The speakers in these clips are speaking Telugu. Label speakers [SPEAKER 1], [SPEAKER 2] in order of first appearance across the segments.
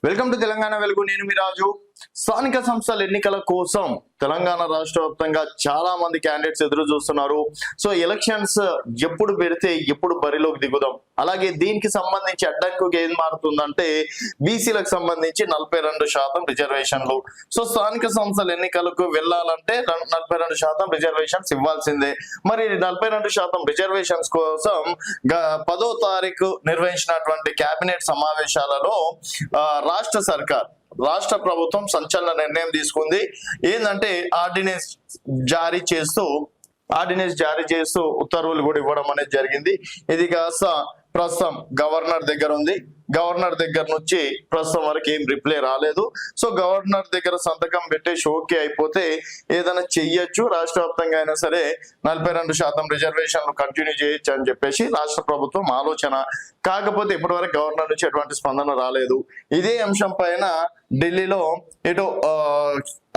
[SPEAKER 1] వెల్కమ్ టు తెలంగాణ వెలుగు. నేను మీ రాజు. స్థానిక సంస్థల ఎన్నికల కోసం తెలంగాణ రాష్ట్ర వ్యాప్తంగా చాలా మంది క్యాండిడేట్స్ ఎదురు చూస్తున్నారు. సో ఎలక్షన్స్ ఎప్పుడు పెడితే ఎప్పుడు బరిలోకి దిగుదాం. అలాగే దీనికి సంబంధించి అడ్డంకుగా ఏం మారుతుందంటే బీసీలకు సంబంధించి 42% రిజర్వేషన్లు. సో స్థానిక సంస్థల ఎన్నికలకు వెళ్ళాలంటే 42% రిజర్వేషన్స్ ఇవ్వాల్సిందే. మరి 42% రిజర్వేషన్స్ కోసం 10వ తారీఖు నిర్వహించినటువంటి కేబినెట్ సమావేశాలలో రాష్ట్ర ప్రభుత్వం సంచలన నిర్ణయం తీసుకుంది. ఏంటంటే ఆర్డినెన్స్ జారీ చేస్తూ ఉత్తర్వులు కూడా ఇవ్వడం అనేది జరిగింది. ఇది కాస్త ప్రస్తుతం గవర్నర్ దగ్గర ఉంది. గవర్నర్ దగ్గర నుంచి ప్రస్తుతం వరకు ఏం రిప్లై రాలేదు. సో గవర్నర్ దగ్గర సంతకం పెట్టేసి ఓకే అయిపోతే ఏదైనా చెయ్యొచ్చు. రాష్ట్ర వ్యాప్తంగా అయినా సరే 42% రిజర్వేషన్లు కంటిన్యూ చేయొచ్చు అని చెప్పేసి రాష్ట్ర ప్రభుత్వం ఆలోచన. కాకపోతే ఇప్పటి వరకు గవర్నర్ నుంచి ఎటువంటి స్పందన రాలేదు. ఇదే అంశం పైన ఢిల్లీలో ఇటు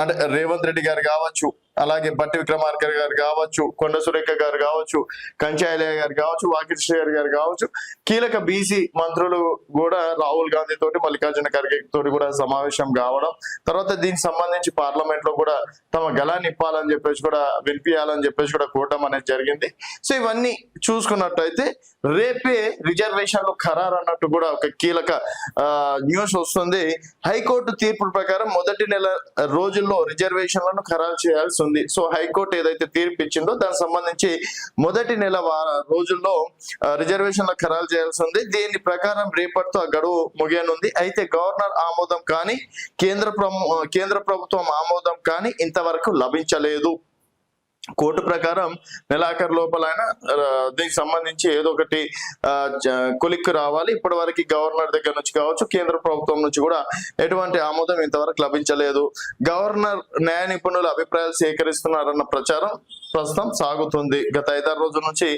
[SPEAKER 1] అంటే రేవంత్ రెడ్డి గారు కావచ్చు, అలాగే బట్టి విక్రమార్క గారు కావచ్చు, కొండ సురేఖ గారు కావచ్చు, కంచాయలయ్య గారు కావచ్చు, వాకిట్ శ్రీహరి గారు కావచ్చు, కీలక బీసీ మంత్రులు కూడా రాహుల్ గాంధీ తోటి, మల్లికార్జున ఖర్గే తోటి కూడా సమావేశం కావడం, తర్వాత దీనికి సంబంధించి పార్లమెంట్ లో కూడా తమ గళాన్ని ఇప్పాలని చెప్పేసి కూడా వినిపించాలని చెప్పేసి కూడా కోరడం అనేది జరిగింది. సో ఇవన్నీ చూసుకున్నట్టయితే రేపే రిజర్వేషన్లు ఖరారు అన్నట్టు కూడా ఒక కీలక న్యూస్ వస్తుంది. హైకోర్టు తీర్పు ప్రకారం మొదటి నెల రోజుల్లో రిజర్వేషన్లను ఖరారు చేయాల్సి ఉంది. సో హైకోర్టు ఏదైతే తీర్పు ఇచ్చిందో దానికి సంబంధించి మొదటి నెల రోజుల్లో రిజర్వేషన్లు ఖరారు చేయాల్సి ఉంది. దీని ప్రకారం రేపటితో ఆ గడువు ముగియనుంది. అయితే గవర్నర్ ఆమోదం కానీ కేంద్ర ప్రభుత్వం ఆమోదం కానీ ఇంతవరకు లభించలేదు. కోర్టు ప్రకారం నెలాఖరు లోపల దీనికి సంబంధించి ఏదో ఒకటి కొలిక్కు రావాలి. ఇప్పటి వరకు గవర్నర్ దగ్గర నుంచి కావచ్చు, కేంద్ర ప్రభుత్వం నుంచి కూడా ఎటువంటి ఆమోదం ఇంతవరకు లభించలేదు. గవర్నర్ న్యాయ నిపుణుల అభిప్రాయాలు సేకరిస్తున్నారన్న ప్రచారం ప్రస్తుతం సాగుతుంది. గత 5-6 రోజుల నుంచి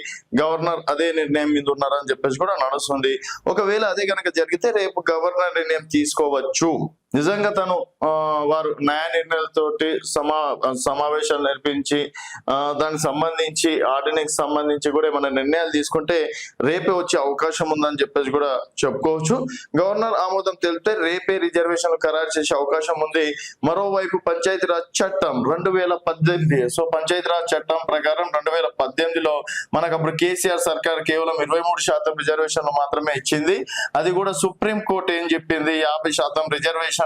[SPEAKER 1] గవర్నర్ అదే నిర్ణయం మీద ఉన్నారని చెప్పేసి కూడా నడుస్తుంది. ఒకవేళ అదే కనుక జరిగితే రేపు గవర్నర్ నిర్ణయం తీసుకోవచ్చు. నిజంగా తను వారు న్యాయ నిర్ణయాలతోటి సమావేశాలు నిర్వహించి దానికి సంబంధించి ఆర్డినెన్స్ సంబంధించి కూడా ఏమైనా నిర్ణయాలు తీసుకుంటే రేపే వచ్చే అవకాశం ఉందని చెప్పేసి కూడా చెప్పుకోవచ్చు. గవర్నర్ ఆమోదం తెలిపితే రేపే రిజర్వేషన్లు ఖరారు చేసే అవకాశం ఉంది. మరోవైపు పంచాయతీరాజ్ చట్టం 2018, సో పంచాయతీరాజ్ చట్టం ప్రకారం 2018లో మనకు అప్పుడు కేసీఆర్ సర్కార్ కేవలం 23% రిజర్వేషన్లు మాత్రమే ఇచ్చింది. అది కూడా సుప్రీం కోర్టు ఏం చెప్పింది, 50% రిజర్వేషన్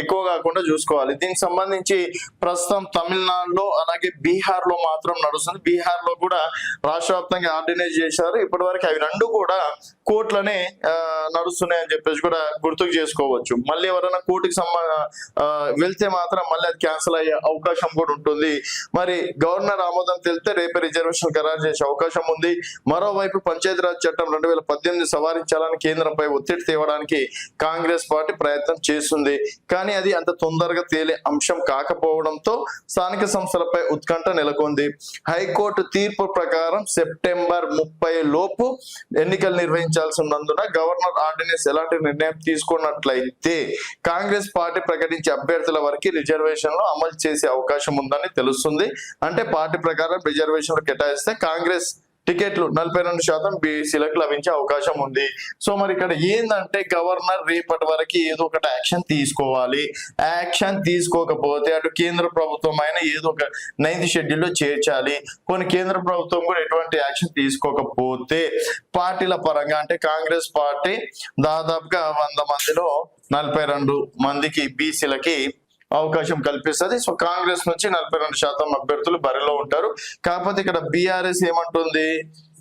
[SPEAKER 1] ఎక్కువ కాకుండా చూసుకోవాలి. దీనికి సంబంధించి ప్రస్తుతం తమిళనాడులో అలాగే బీహార్ లో మాత్రం నడుస్తుంది. బీహార్ లో కూడా రాష్ట్ర వ్యాప్తంగా ఆర్డినైజ్ చేశారు. ఇప్పటి వరకు అవి రెండు కూడా కోర్టులనే నడుస్తున్నాయి అని చెప్పేసి కూడా గుర్తుకు చేసుకోవచ్చు. మళ్ళీ ఎవరైనా కోర్టుకి వెళ్తే మాత్రం మళ్ళీ అది క్యాన్సిల్ అయ్యే అవకాశం కూడా ఉంటుంది. మరి గవర్నర్ ఆమోదం తెలితే రేపే రిజర్వేషన్ ఖరారు చేసే అవకాశం ఉంది. మరోవైపు పంచాయతీరాజ్ చట్టం 2018 సవరించాలని కేంద్రంపై ఒత్తిడి తేవడానికి కాంగ్రెస్ పార్టీ ప్రయత్నం చేస్తుంది. కానీ అది అంత తొందరగా తేలే అంశం కాకపోవడంతో స్థానిక సంస్థలపై ఉత్కంఠ నెలకొంది. హైకోర్టు తీర్పు ప్రకారం సెప్టెంబర్ 30 లోపు ఎన్నికలు నిర్వహించాల్సి ఉన్నందున గవర్నర్ ఆర్డినెన్స్ ఎలాంటి నిర్ణయం తీసుకున్నట్లయితే కాంగ్రెస్ పార్టీ ప్రకటించే అభ్యర్థుల వరకు రిజర్వేషన్లు అమలు చేసే అవకాశం ఉందని తెలుస్తుంది. అంటే పార్టీ ప్రకారం రిజర్వేషన్లు కేటాయిస్తే కాంగ్రెస్ టికెట్లు 42% బీసీలకు లభించే అవకాశం ఉంది. సో మరి ఇక్కడ ఏంటంటే గవర్నర్ రేపటి వరకు ఏదో ఒకటి యాక్షన్ తీసుకోవాలి. యాక్షన్ తీసుకోకపోతే అటు కేంద్ర ప్రభుత్వం అయినా ఏదో ఒక 9th షెడ్యూల్లో చేర్చాలి. కొన్ని కేంద్ర ప్రభుత్వం కూడా ఎటువంటి యాక్షన్ తీసుకోకపోతే పార్టీల పరంగా అంటే కాంగ్రెస్ పార్టీ దాదాపుగా 100 మందిలో 42 మందికి బీసీలకి అవకాశం కల్పిస్తుంది. సో కాంగ్రెస్ నుంచి 42% అభ్యర్థులు బరిలో ఉంటారు. కాకపోతే ఇక్కడ బీఆర్ఎస్ ఏమంటుంది,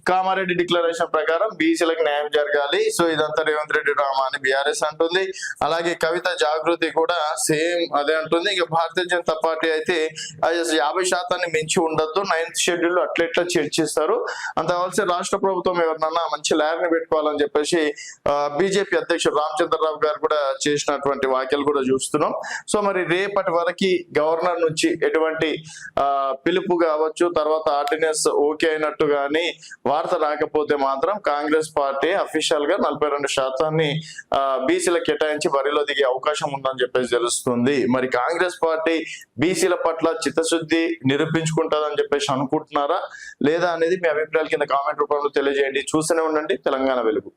[SPEAKER 1] కామారెడ్డి డిక్లరేషన్ ప్రకారం బీసీలకు న్యాయం జరగాలి. సో ఇదంతా రేవంత్ రెడ్డి డ్రామా అని బీఆర్ఎస్ అంటుంది. అలాగే కవిత జాగృతి కూడా సేమ్ అదే అంటుంది. ఇక భారతీయ జనతా పార్టీ అయితే 50% మించి ఉండొద్దు, 9th షెడ్యూల్ అట్లెట్లా చర్చిస్తారు. అంతవలసి రాష్ట్ర ప్రభుత్వం ఎవరినన్నా మంచి ల్యాబ్ని పెట్టుకోవాలని చెప్పేసి బీజేపీ అధ్యక్షుడు రామచంద్రరావు గారు కూడా చేసినటువంటి వ్యాఖ్యలు కూడా చూస్తున్నాం. సో మరి రేపటి వరకు గవర్నర్ నుంచి ఎటువంటి పిలుపు కావచ్చు, తర్వాత ఆర్డినెన్స్ ఓకే అయినట్టు కానీ వార్త రాకపోతే మాత్రం కాంగ్రెస్ పార్టీ అఫీషియల్ గా 42% బీసీలకు కేటాయించి బరిలో దిగే అవకాశం ఉందని చెప్పేసి తెలుస్తుంది. మరి కాంగ్రెస్ పార్టీ బీసీల పట్ల చిత్తశుద్ధి నిరూపించుకుంటుందని చెప్పేసి అనుకుంటున్నారా లేదా అనేది మీ అభిప్రాయాల కింద కామెంట్ రూపంలో తెలియజేయండి. చూస్తూనే ఉండండి తెలంగాణ వెలుగు.